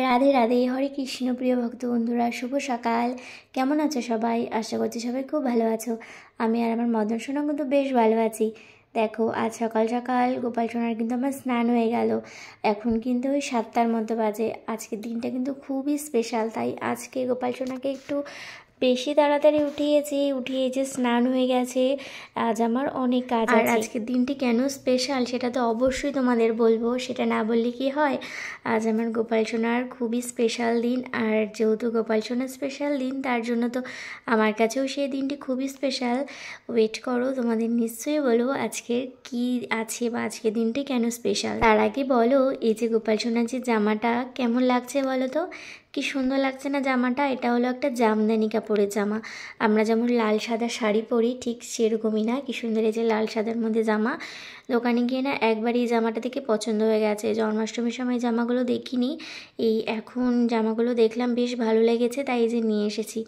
রাধে রাধে, হরে কৃষ্ণ। প্রিয় ভক্ত বন্ধুরা, শুভ সকাল। কেমন আছো সবাই? আশা করছি সবাই খুব ভালো আছো। আমি আর আমার মদন সোনা কিন্তু বেশ ভালো আছি। দেখো, আজ সকাল সকাল গোপাল সোনার কিন্তু আমার স্নান হয়ে গেল। এখন কিন্তু ওই 7টার মতো বাজে। আজকের দিনটা কিন্তু খুবই স্পেশাল, তাই আজকে গোপাল সোনাকে একটু বেশি তাড়াতাড়ি উঠিয়ে যে স্নান হয়ে গেছে। আজ আমার অনেক কাজ আছে। আর আজকের দিনটি কেন স্পেশাল সেটা তো অবশ্যই তোমাদের বলবো, সেটা না বললে কি হয়। আজ আমার গোপাল সোনার খুবই স্পেশাল দিন, আর যেহেতু গোপাল সোনার স্পেশাল দিন তার জন্য তো আমার কাছেও সেই দিনটি খুবই স্পেশাল। ওয়েট করো, তোমাদের নিশ্চয়ই বলবো আজকে কি আছে বা আজকের দিনটি কেন স্পেশাল। তার আগে বলো, এই যে গোপাল সোনার যে জামাটা কেমন লাগছে বলো তো? কি সুন্দর লাগছে না জামাটা? এটা হলো একটা জামদানি কাপড়ের জামা। আমরা যেমন লাল সাদা শাড়ি পরি ঠিক সেরকমই না, কি সুন্দর এই যে লাল সাদার মধ্যে জামা। দোকানে গিয়ে না একবার এই জামাটা দেখে পছন্দ হয়ে গেছে। জন্মাষ্টমীর সময় জামাগুলো দেখিনি, এই এখন জামাগুলো দেখলাম, বেশ ভালো লেগেছে, তাই এই যে নিয়ে এসেছি।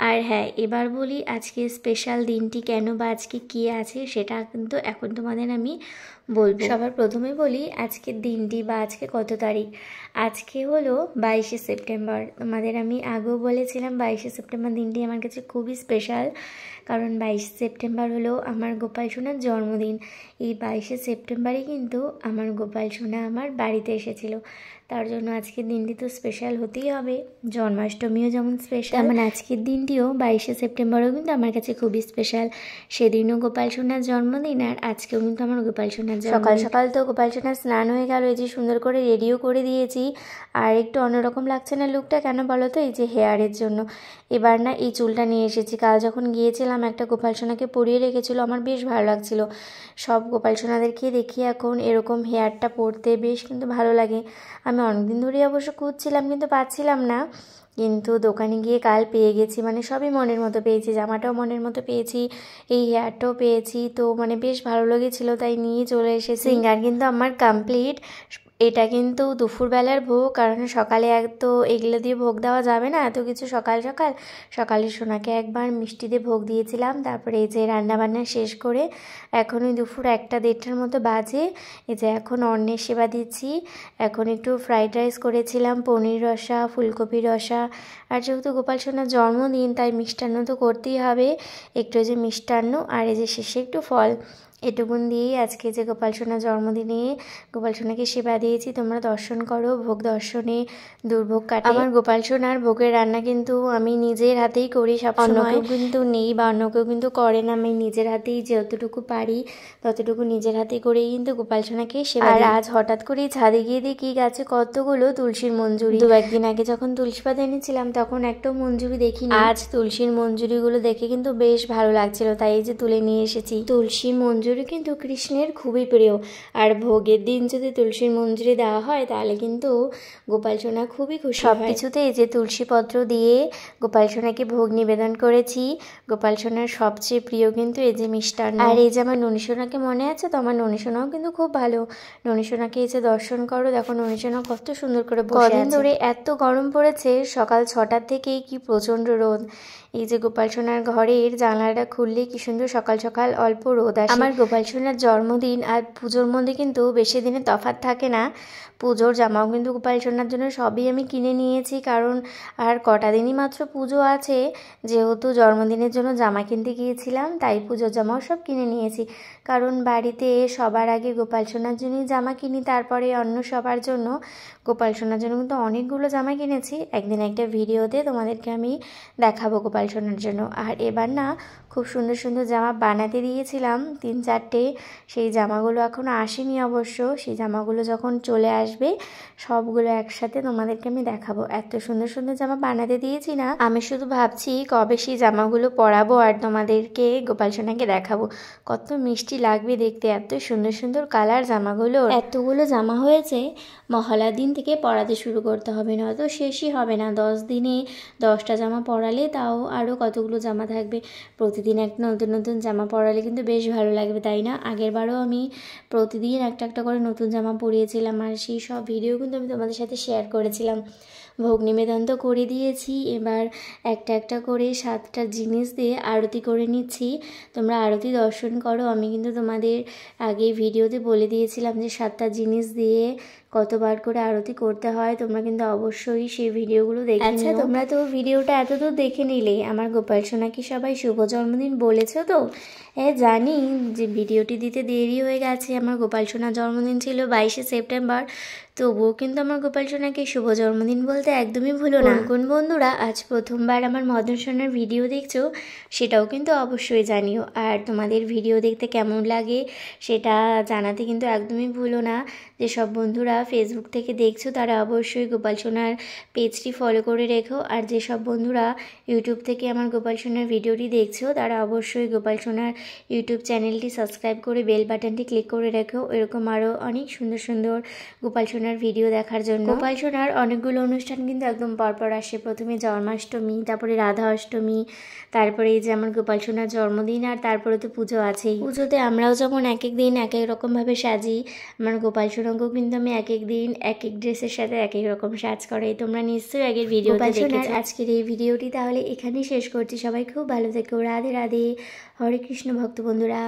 আর হ্যাঁ, এবার বলি আজকে স্পেশাল দিনটি কেন বা আজকে কী আছে সেটা কিন্তু এখন তোমাদের আমি বলবো। সবার প্রথমে বলি আজকের দিনটি বা আজকে কত তারিখ। আজকে হলো 22শে সেপ্টেম্বর। তোমাদের আমি আগেও বলেছিলাম 22শে সেপ্টেম্বর দিনটি আমার কাছে খুবই স্পেশাল, কারণ 22শে সেপ্টেম্বর হলো আমার গোপাল সোনার জন্মদিন। এই 22শে সেপ্টেম্বরে কিন্তু আমার গোপাল সোনা আমার বাড়িতে এসেছিল, তার জন্য আজকের দিনটি তো স্পেশাল হতেই হবে। জন্মাষ্টমীও যেমন স্পেশাল, তেমন আজকের দিনটিও 22শে সেপ্টেম্বরও কিন্তু আমার কাছে খুবই স্পেশাল। সেদিনও গোপাল সোনার জন্মদিন, আর আজকেও কিন্তু আমার গোপাল সোনার জন্মদিন। সকাল সকাল তো গোপাল সোনার স্নান হয়ে গেল, এই যে সুন্দর করে রেডিও করে দিয়েছি। আর একটু অন্যরকম লাগছে না লুকটা? কেন বলো তো? এই যে হেয়ারের জন্য। এবার না এই চুলটা নিয়ে এসেছি। কাল যখন গিয়েছিলাম একটা গোপাল সোনাকে পরিয়ে রেখেছিল, আমার বেশ ভালো লাগছিল। সব গোপাল সোনাদেরকে দেখি এখন এরকম হেয়ারটা পরতে বেশ কিন্তু ভালো লাগে। আমি অনেকদিন ধরেই অবশ্য খুঁজছিলাম কিন্তু পাচ্ছিলাম না, কিন্তু দোকানে গিয়ে কাল পেয়ে গেছি। মানে সবই মনের মতো পেয়েছি, জামাটাও মনের মতো পেয়েছি, এই হেয়ারটাও পেয়েছি, তো মানে বেশ ভালো লেগেছিলো, তাই নিয়ে চলে এসেছি। সিঙ্গার কিন্তু আমার কমপ্লিট। এটা কিন্তু দুপুরবেলার ভোগ, কারণ সকালে এক তো এগুলো দিয়ে ভোগ দেওয়া যাবে না এত কিছু সকাল সকাল। সকালে সোনাকে একবার মিষ্টি দিয়ে ভোগ দিয়েছিলাম, তারপরে এই যে রান্নাবান্না শেষ করে এখন ওই দুপুর 1টা-1:30টার মতো বাজে। এই যে এখন অন্নের সেবা দিচ্ছি। এখন একটু ফ্রাইড রাইস করেছিলাম, পনির রসা, ফুলকপি রসা। আর যেহেতু গোপাল সোনার জন্মদিন তাই মিষ্টান্ন তো করতেই হবে। একটু যে মিষ্টান্ন আর এই যে শেষে একটু ফল, এটুকুন দিয়েই আজকে যে গোপাল সোনার জন্মদিনে গোপাল সোনাকে সেবা দিয়েছি। তোমরা দর্শন করো, ভোগ দর্শনে দুর্ভোগ কাটে। আমার গোপাল সোনার ভোগের রান্না কিন্তু আমি নিজের হাতেই করি সবসময়, অন্য কেউ কিন্তু নেই বা অন্য কেউ কিন্তু করে না। আমি নিজের হাতেই যতটুকু পারি ততটুকু নিজের হাতে করেই কিন্তু গোপাল সোনাকে সেবা দিই। আর আজ হঠাৎ করেই ছাদে গিয়ে দেখি গাছে কতগুলো তুলসীর মঞ্জুরি। 2-1 দিন আগে যখন তুলসী পাতা এনেছিলাম তখন একটা মঞ্জুরি দেখিনি, আজ তুলসীর মঞ্জুরিগুলো দেখে কিন্তু বেশ ভালো লাগছিল, তাই এই যে তুলে নিয়ে এসেছি। তুলসীর মঞ্জুরি কিন্তু কৃষ্ণের খুবই প্রিয়, আর ভোগের দিন যদি তুলসীর মঞ্জুরি দেওয়া হয় তাহলে কিন্তু গোপাল সোনা খুবই খুশি হয়। সব কিছুতে এই যে তুলসী পত্র দিয়ে গোপাল সোনাকে ভোগ নিবেদন করেছি। গোপাল সোনার সবচেয়ে প্রিয় কিন্তু এই যে মিষ্টান্ন। আর এই যে আমার ননী সোনাকে মনে আছে তো? আমার ননী সোনাও কিন্তু খুব ভালো। ননী সোনাকে এই যে দর্শন করো, দেখো ননী সোনা কত সুন্দর করে বসে আছে। কদিন ধরে এত গরম পড়েছে, সকাল 6টার থেকেই কি প্রচণ্ড রোদ। এই যে গোপাল সোনার ঘরের জানলাটা খুললে কি সুন্দর সকাল সকাল অল্প রোদ আসে। আমার গোপাল সোনার জন্মদিন আর পুজোর মধ্যে কিন্তু বেশি দিনের তফাৎ থাকে না। পুজোর জামাও কিন্তু গোপাল সোনার জন্য সবই আমি কিনে নিয়েছি, কারণ আর কটা দিনই মাত্র পুজো আছে। যেহেতু জন্মদিনের জন্য জামা কিনতে গিয়েছিলাম তাই পুজোর জামাও সব কিনে নিয়েছি, কারণ বাড়িতে সবার আগে গোপাল সোনার জন্যই জামা কিনি, তারপরে অন্য সবার জন্য। গোপাল সোনার জন্য কিন্তু অনেকগুলো জামা কিনেছি, একদিন একটা ভিডিওতে তোমাদেরকে আমি দেখাবো গোপাল সোনার জন্য। আর এবার না খুব সুন্দর সুন্দর জামা বানাতে দিয়েছিলাম 3-4টে, সেই জামাগুলো এখনও আসেনি অবশ্য। সেই জামাগুলো যখন চলে আসবে সবগুলো একসাথে তোমাদেরকে আমি দেখাবো। এত সুন্দর সুন্দর জামা বানাতে দিয়েছি না, আমি শুধু ভাবছি কবে সেই জামাগুলো পরাবো আর তোমাদেরকে গোপাল সোনাকে দেখাবো। কত মিষ্টি লাগবে দেখতে, এত সুন্দর সুন্দর কালার জামাগুলো। এতগুলো জামা হয়েছে, মহালয়ার দিন থেকে পরাতে শুরু করতে হবে, নয়তো শেষই হবে না। 10 দিনে 10টা জামা পরালে তাও আরও কতগুলো জামা থাকবে। প্রতিদিন একটা নতুন নতুন জামা পরালে কিন্তু বেশ ভালো লাগবে, তাই না? আগের বারও আমি প্রতিদিন একটা একটা করে নতুন জামা পরিয়েছিলাম, আর সেই সব ভিডিও কিন্তু আমি তোমাদের সাথে শেয়ার করেছিলাম। ভোগ নিবেদন তো করে দিয়েছি, এবার একটা একটা করে 7টা জিনিস দিয়ে আরতি করে নিচ্ছি। তোমরা আরতি দর্শন করো। আমি কিন্তু তোমাদের আগে ভিডিওতে বলে দিয়েছিলাম যে 7টা জিনিস দিয়ে কতবার করে আরতি করতে হয় তোমরা কিন্তু অবশ্যই সেই ভিডিওগুলো দেখে নিও। আচ্ছা তোমরা তো ভিডিওটা এতদূর দেখে নিলে, আমার গোপাল সোনাকে সবাই শুভ জন্মদিন বলেছো তো? জানি যে ভিডিওটি দিতে দেরি হয়ে গেছে, আমার গোপাল সোনার জন্মদিন ছিল 22শে সেপ্টেম্বর, তবুও কিন্তু আমার গোপাল সোনাকে শুভ জন্মদিন বলতে একদমই ভুলো না। কোন বন্ধুরা আজ প্রথমবার আমার মদন সোনার ভিডিও দেখছো সেটাও কিন্তু অবশ্যই জানিও, আর তোমাদের ভিডিও দেখতে কেমন লাগে সেটা জানাতে কিন্তু একদমই ভুলো না। যেসব বন্ধুরা ফেসবুক থেকে দেখছো তারা অবশ্যই গোপাল সোনার পেজটি ফলো করে রেখো, আর যেসব বন্ধুরা ইউটিউব থেকে আমার গোপাল সোনার ভিডিওটি দেখছো তারা অবশ্যই গোপাল সোনার ইউটিউব চ্যানেলটি সাবস্ক্রাইব করে বেল বাটনটি ক্লিক করে রেখো, এরকম আরও অনেক সুন্দর সুন্দর গোপাল সোনার ভিডিও দেখার জন্য। গোপাল সোনার অনেকগুলো অনুষ্ঠান কিন্তু একদম পরপর আসে। প্রথমে জন্মাষ্টমী, তারপরে রাধা অষ্টমী, তারপরে এই যে আমার গোপাল সোনার জন্মদিন, আর তারপরে তো পুজো আছেই। পুজোতে আমরাও যেমন এক এক দিন এক এক রকমভাবে সাজি, আমার গোপাল সোনাকেও কিন্তু আমি এক এক দিন এক এক ড্রেসের সাথে এক এক রকম সাজ করাই। তোমরা নিশ্চয়ই আগের ভিডিওটা দেখেছো। আজকের এই ভিডিওটি তাহলে এখানেই শেষ করছি। সবাই খুব ভালো থেকো। রাধে রাধে। হরে কৃষ্ণ ভক্ত বন্ধুরা।